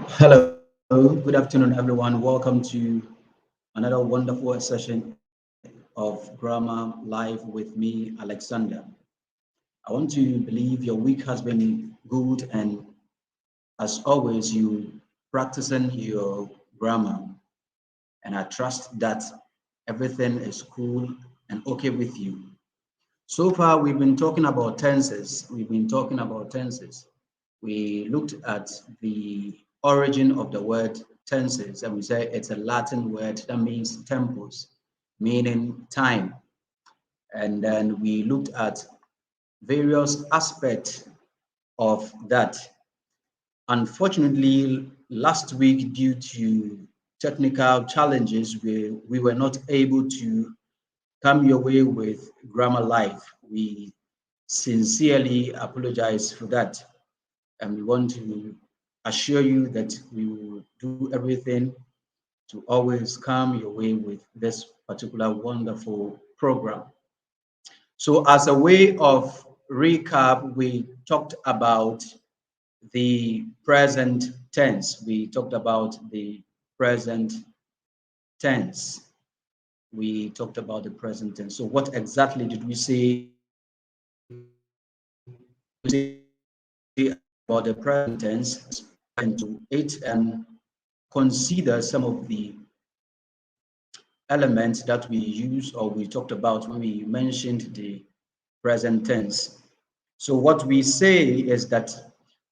Hello, good afternoon, everyone. Welcome to another wonderful session of Grammar Live with me, Alexander. I want to believe your week has been good, and as always, you practicing your grammar. And I trust that everything is cool and okay with you. So far, we've been talking about tenses. We looked at the origin of the word tenses, and we say it's a Latin word that means tempus, meaning time. And then we looked at various aspects of that. Unfortunately, last week, due to technical challenges, we were not able to come your way with Grammar Live. We sincerely apologize for that. And we want to assure you that we will do everything to always come your way with this particular wonderful program. So, as a way of recap, we talked about the present tense. We talked about the present tense. We talked about the present tense. So, what exactly did we say about the present tense? Into it and consider some of the elements that we use or we talked about when we mentioned the present tense. So what we say is that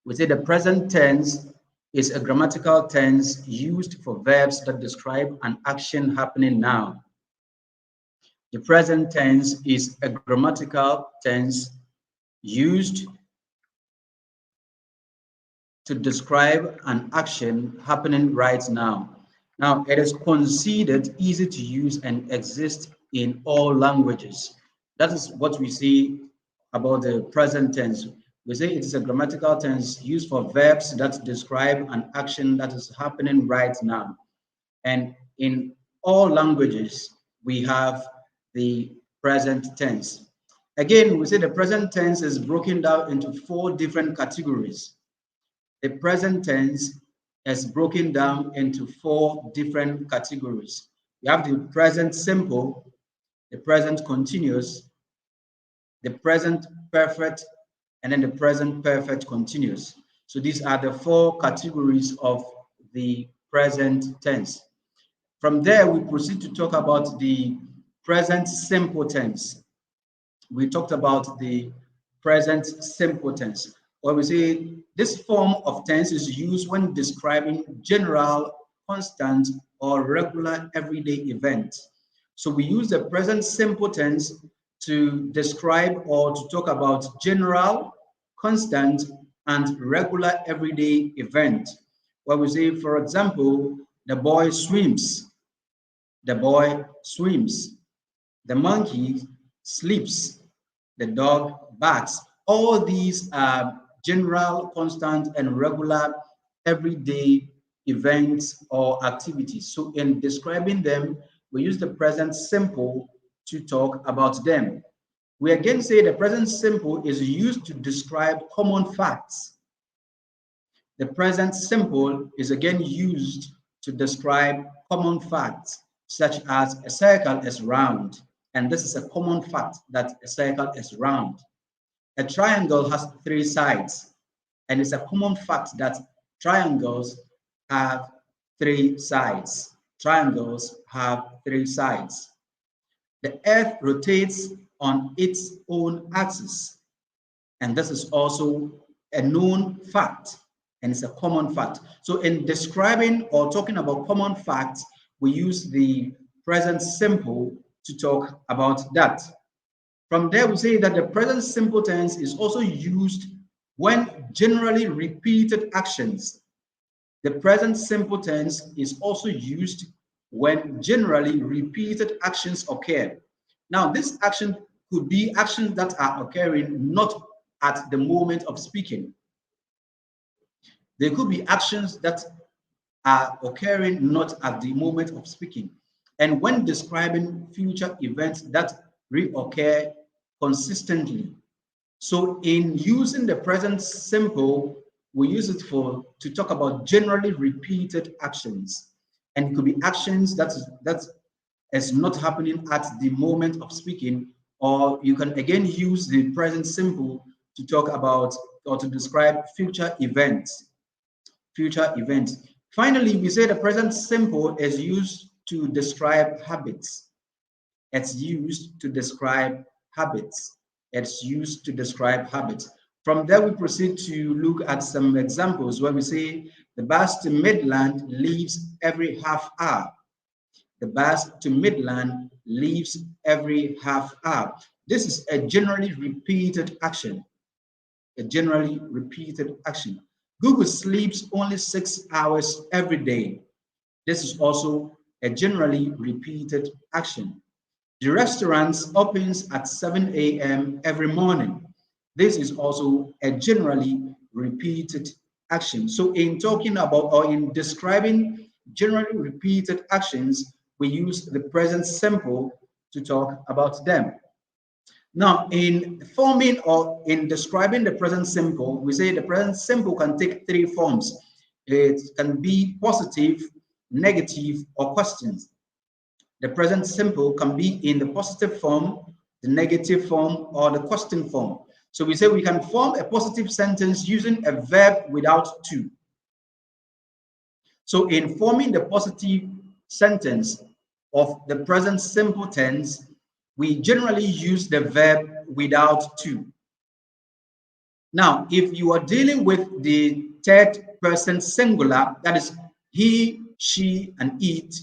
we say the present tense is a grammatical tense used for verbs that describe an action happening now. The present tense is a grammatical tense used to describe an action happening right now. Now, it is considered easy to use and exists in all languages. That is what we see about the present tense. We say it is a grammatical tense used for verbs that describe an action that is happening right now. And in all languages, we have the present tense. Again, we say the present tense is broken down into four different categories. The present tense is broken down into four different categories. We have the present simple, the present continuous, the present perfect, and then the present perfect continuous. So these are the four categories of the present tense. From there, we proceed to talk about the present simple tense. We talked about the present simple tense, where we say this form of tense is used when describing general, constant, or regular everyday events. So we use the present simple tense to describe or to talk about general, constant, and regular everyday event. Where we say, for example, the boy swims, the boy swims, the monkey sleeps, the dog barks. All these are general, constant, and regular everyday events or activities. So in describing them, we use the present simple to talk about them. We again say the present simple is used to describe common facts. The present simple is again used to describe common facts, such as a circle is round. And this is a common fact that a circle is round. A triangle has three sides, and it's a common fact that triangles have three sides. Triangles have three sides. The earth rotates on its own axis, and this is also a known fact, and it's a common fact. So in describing or talking about common facts, we use the present simple to talk about that. From there, we say that the present simple tense is also used when generally repeated actions. The present simple tense is also used when generally repeated actions occur. Now, this action could be actions that are occurring not at the moment of speaking. There could be actions that are occurring not at the moment of speaking. And when describing future events that reoccur consistently. So in using the present simple, we use it for to talk about generally repeated actions, and it could be actions that is not happening at the moment of speaking, or you can again use the present simple to talk about or to describe future events. Future events. Finally, we say the present simple is used to describe habits. It's used to describe habits. It's used to describe habits. From there, we proceed to look at some examples where we say the bus to Midland leaves every half hour. The bus to Midland leaves every half hour. This is a generally repeated action. A generally repeated action. Google sleeps only 6 hours every day. This is also a generally repeated action. The restaurant opens at 7 a.m. every morning. This is also a generally repeated action. So in talking about or in describing generally repeated actions, we use the present simple to talk about them. Now, in forming or in describing the present simple, we say the present simple can take three forms. It can be positive, negative, or questions. The present simple can be in the positive form, the negative form, or the question form. So we say we can form a positive sentence using a verb without to. So in forming the positive sentence of the present simple tense, we generally use the verb without to. Now, if you are dealing with the third person singular, that is he, she, and it,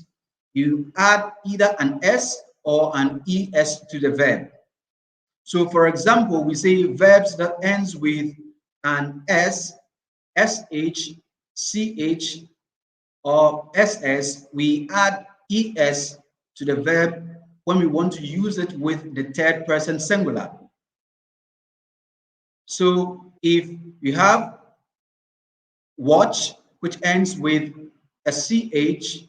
you add either an S or an ES to the verb. So for example, we say verbs that ends with an S, SH, CH, or SS, we add ES to the verb when we want to use it with the third person singular. So if you have watch, which ends with a CH,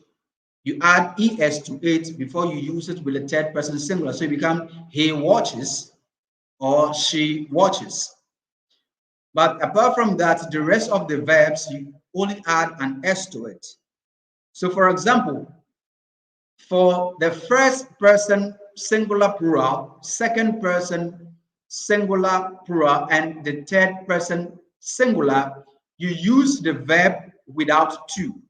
you add ES to it before you use it with the third person singular. So it becomes he watches or she watches. But apart from that, the rest of the verbs, you only add an S to it. So for example, for the first person singular plural, second person singular plural, and the third person singular, you use the verb without to.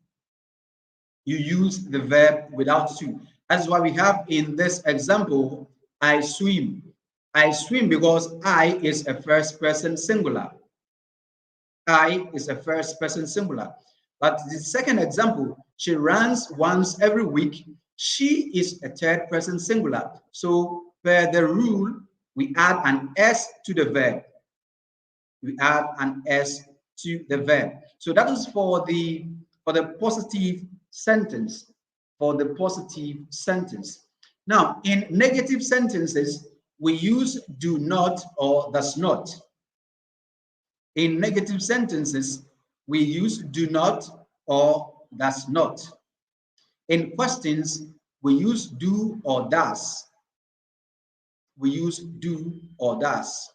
You use the verb without to. That's why we have in this example, I swim. I swim because I is a first person singular. I is a first person singular. But the second example, she runs once every week. She is a third person singular. So per the rule, we add an S to the verb. We add an S to the verb. So that is for the positive sentence. For the positive sentence. Now, in negative sentences, we use do not or does not. In negative sentences, we use do not or does not. In questions, we use do or does. We use do or does.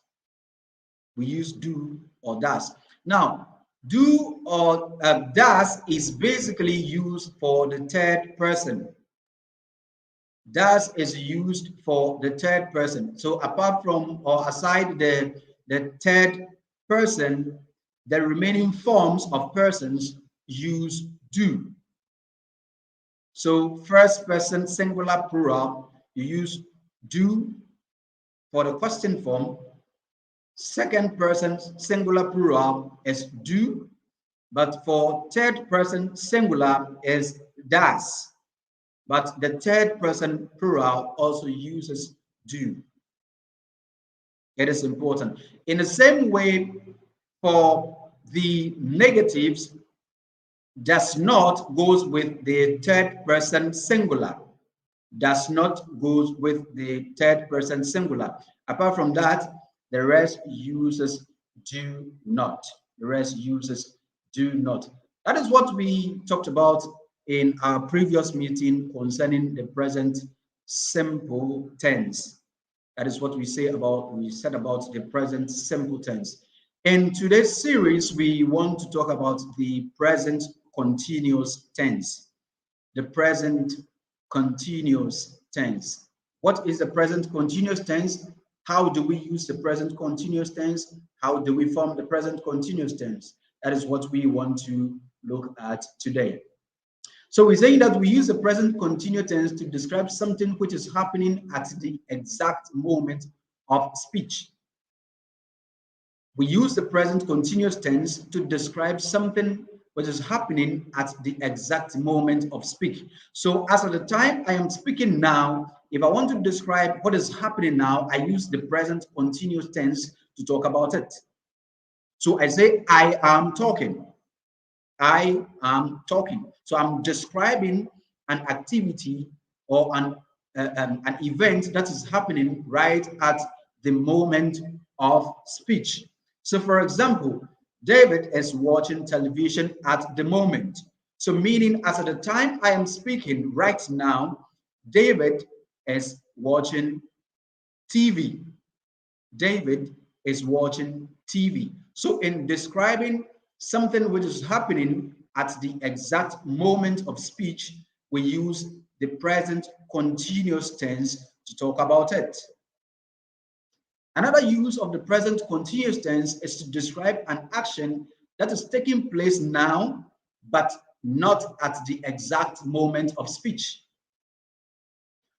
We use do or does. Now, do or does is basically used for the third person. Does is used for the third person. So apart from or aside the third person, the remaining forms of persons use do. So first person singular plural, you use do for the question form. Second person singular plural is do, but for third person singular is does. But the third person plural also uses do. It is important. In the same way, for the negatives, does not goes with the third person singular. Does not goes with the third person singular. Apart from that, the rest uses do not. The rest uses do not. That is what we talked about in our previous meeting concerning the present simple tense. That is what we said about the present simple tense. In today's series, we want to talk about the present continuous tense. The present continuous tense. What is the present continuous tense? How do we use the present continuous tense? How do we form the present continuous tense? That is what we want to look at today. So we're saying that we use the present continuous tense to describe something which is happening at the exact moment of speech. We use the present continuous tense to describe something which is happening at the exact moment of speak. So as at the time I am speaking now, if I want to describe what is happening now, I use the present continuous tense to talk about it. So I say, I am talking. I am talking. So I'm describing an activity or an event that is happening right at the moment of speech. So, for example, David is watching television at the moment. So, meaning as at the time I am speaking right now, David is watching TV. David is watching TV. So, in describing something which is happening at the exact moment of speech, we use the present continuous tense to talk about it. Another use of the present continuous tense is to describe an action that is taking place now, but not at the exact moment of speech.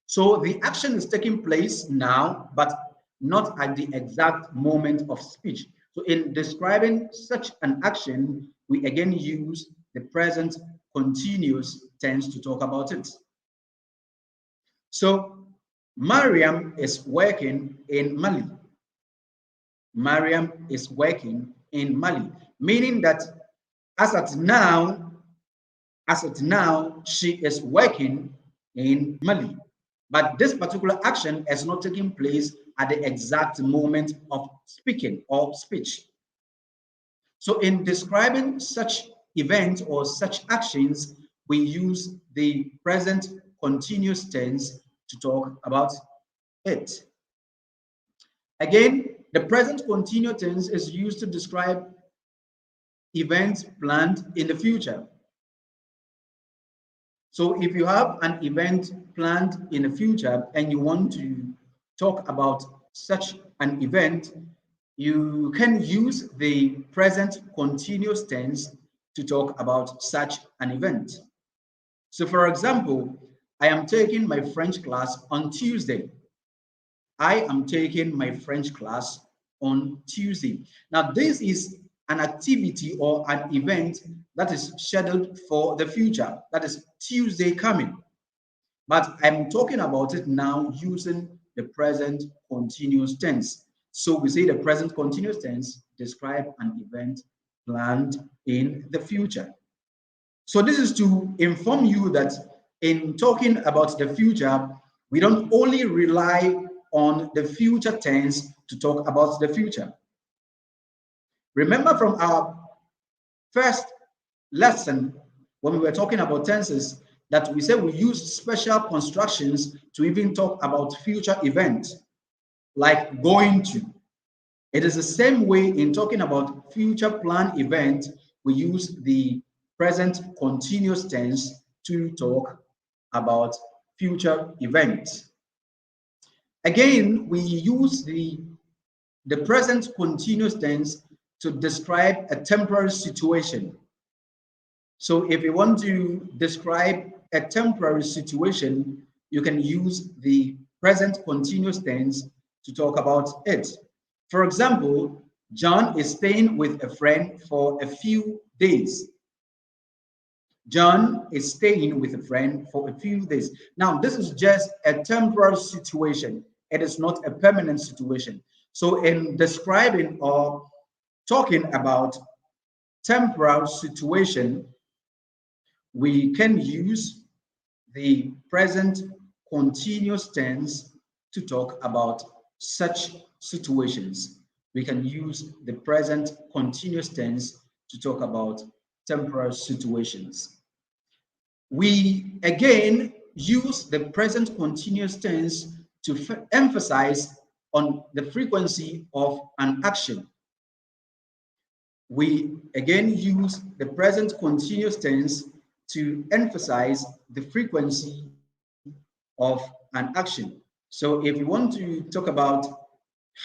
So the action is taking place now, but not at the exact moment of speech. So in describing such an action, we again use the present continuous tense to talk about it. So Mariam is working in Mali. Mariam is working in Mali, meaning that as at now, she is working in Mali. But this particular action is not taking place at the exact moment of speaking or speech. So in describing such events or such actions, we use the present continuous tense to talk about it. Again, the present continuous tense is used to describe events planned in the future. So if you have an event planned in the future and you want to talk about such an event, you can use the present continuous tense to talk about such an event. So for example, I am taking my French class on Tuesday. I am taking my French class on Tuesday. Now, this is an activity or an event that is scheduled for the future. That is Tuesday coming. But I'm talking about it now using the present continuous tense. So we say the present continuous tense describe an event planned in the future. So this is to inform you that in talking about the future, we don't only rely on the future tense to talk about the future. Remember from our first lesson when we were talking about tenses that we said we use special constructions to even talk about future events like going to. It is the same way in talking about future planned event, we use the present continuous tense to talk about future events. Again, we use the present continuous tense to describe a temporary situation. So if you want to describe a temporary situation, you can use the present continuous tense to talk about it. For example, John is staying with a friend for a few days. John is staying with a friend for a few days. Now, this is just a temporary situation. It is not a permanent situation. So in describing or talking about temporal situation, we can use the present continuous tense to talk about such situations. We can use the present continuous tense to talk about temporal situations. We again use the present continuous tense to emphasize on the frequency of an action. we again use the present continuous tense to emphasize the frequency of an action. So if you want to talk about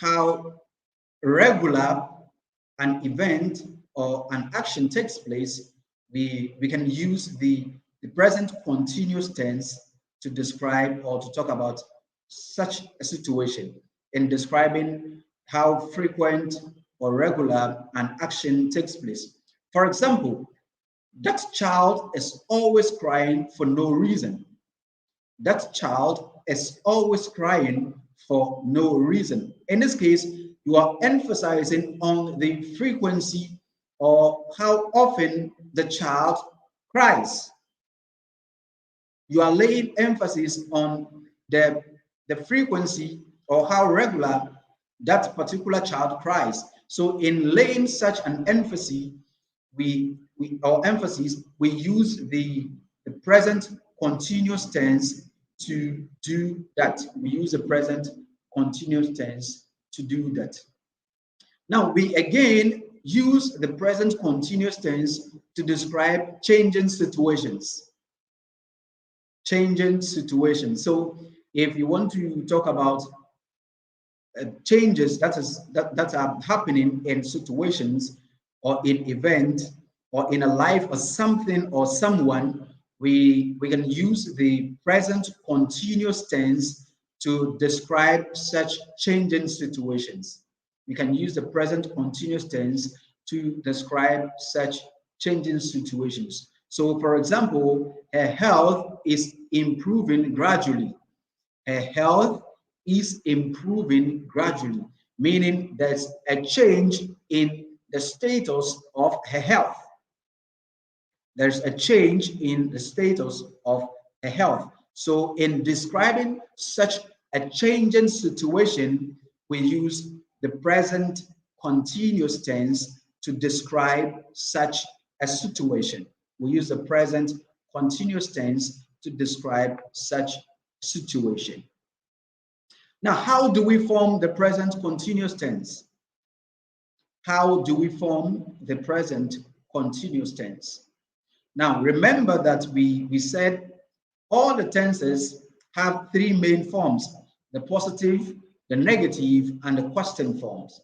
how regular an event or an action takes place, we can use the present continuous tense to describe or to talk about such a situation in describing how frequent or regular an action takes place. For example, that child is always crying for no reason. That child is always crying for no reason. In this case, you are emphasizing on the frequency or how often the child cries. You are laying emphasis on the frequency or how regular that particular child cries. So in laying such an emphasis, we use the present continuous tense to do that. We use the present continuous tense to do that. Now we again use the present continuous tense to describe changing situations. Changing situations. So if you want to talk about changes that are happening in situations or in event or in a life or something or someone, we can use the present continuous tense to describe such changing situations. We can use the present continuous tense to describe such changing situations. So, for example, her health is improving gradually. Her health is improving gradually, meaning there's a change in the status of her health. There's a change in the status of her health. So, in describing such a changing situation, we use the present continuous tense to describe such a situation. We use the present continuous tense to describe such situation. Now, how do we form the present continuous tense? How do we form the present continuous tense? Now, remember that we said all the tenses have three main forms: the positive, the negative, and the question forms.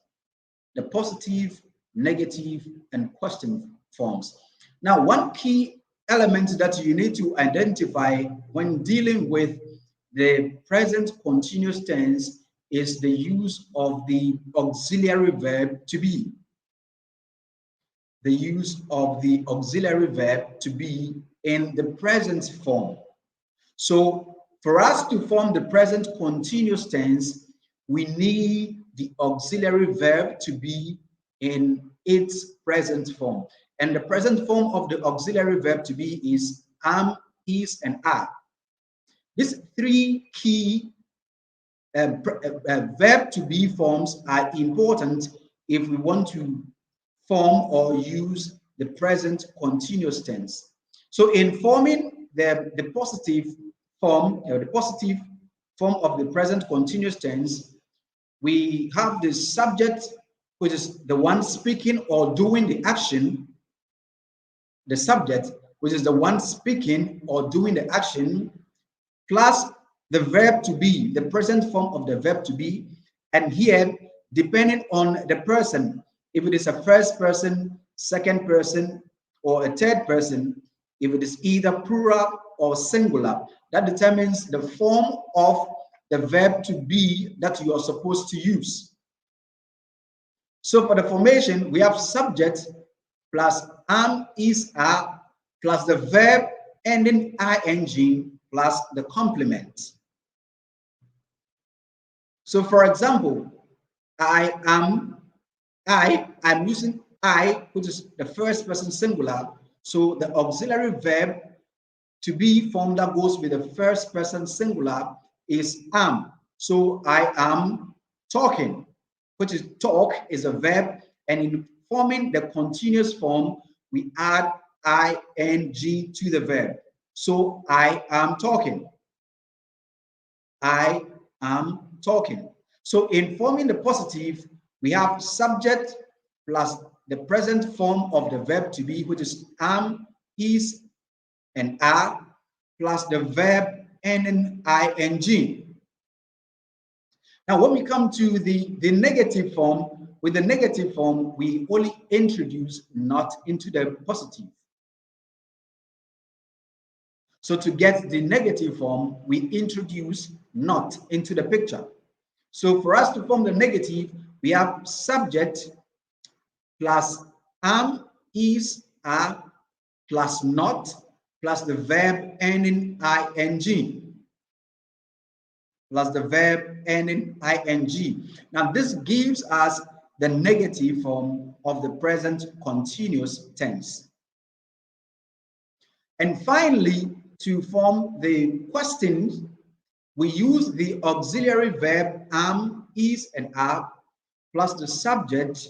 The positive, negative, and question forms. Now, one key element that you need to identify when dealing with the present continuous tense is the use of the auxiliary verb to be. The use of the auxiliary verb to be in the present form. So for us to form the present continuous tense, we need the auxiliary verb to be in its present form. And the present form of the auxiliary verb to be is am, is, and are. These three key verb to be forms are important if we want to form or use the present continuous tense. So in forming the positive form, the positive form of the present continuous tense, we have the subject, which is the one speaking or doing the action, the subject, which is the one speaking or doing the action, plus the verb to be, the present form of the verb to be. And here, depending on the person, if it is a first person, second person, or a third person, if it is either plural or singular, that determines the form of the verb to be that you are supposed to use. So for the formation, we have subject plus am, is, are, plus the verb ending ing plus the complement. So for example, I'm using I, which is the first person singular. So the auxiliary verb to be form that goes with the first person singular is am. So I am talking, which is talk is a verb, and in forming the continuous form, we add ing to the verb. So I am talking. I am talking. So in forming the positive, we have subject plus the present form of the verb to be, which is am, is, and are, plus the verb ending ing. Now, when we come to the negative form, with the negative form, we only introduce not into the positive. So to get the negative form, we introduce not into the picture. So for us to form the negative, we have subject plus am, is, are, plus not, plus the verb ending ing. Plus the verb ending ing. Now this gives us the negative form of the present continuous tense. And finally, to form the questions, we use the auxiliary verb am, is, and are, plus the subject,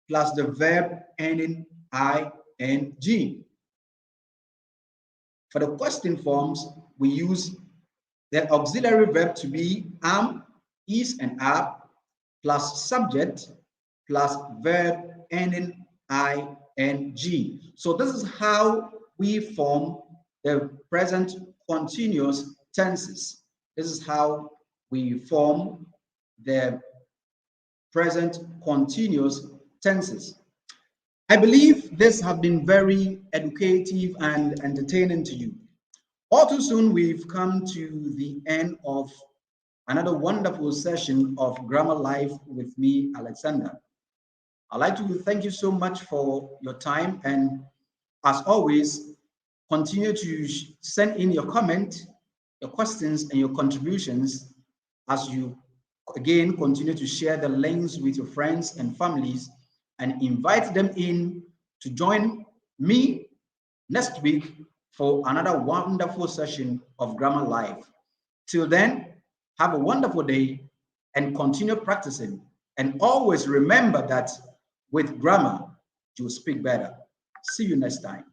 plus the verb ending ing. For the question forms, we use the auxiliary verb to be am, is, and are, plus subject, plus verb ending ing. So this is how we form the present continuous tenses. This is how we form the present continuous tenses. I believe this has been very educative and entertaining to you. All too soon, we've come to the end of another wonderful session of Grammar Life with me, Alexander. I'd like to thank you so much for your time, and as always, continue to send in your comment, your questions, and your contributions as you again continue to share the links with your friends and families and invite them in to join me next week for another wonderful session of Grammar Life. Till then, have a wonderful day and continue practicing. And always remember that with grammar, you'll speak better. See you next time.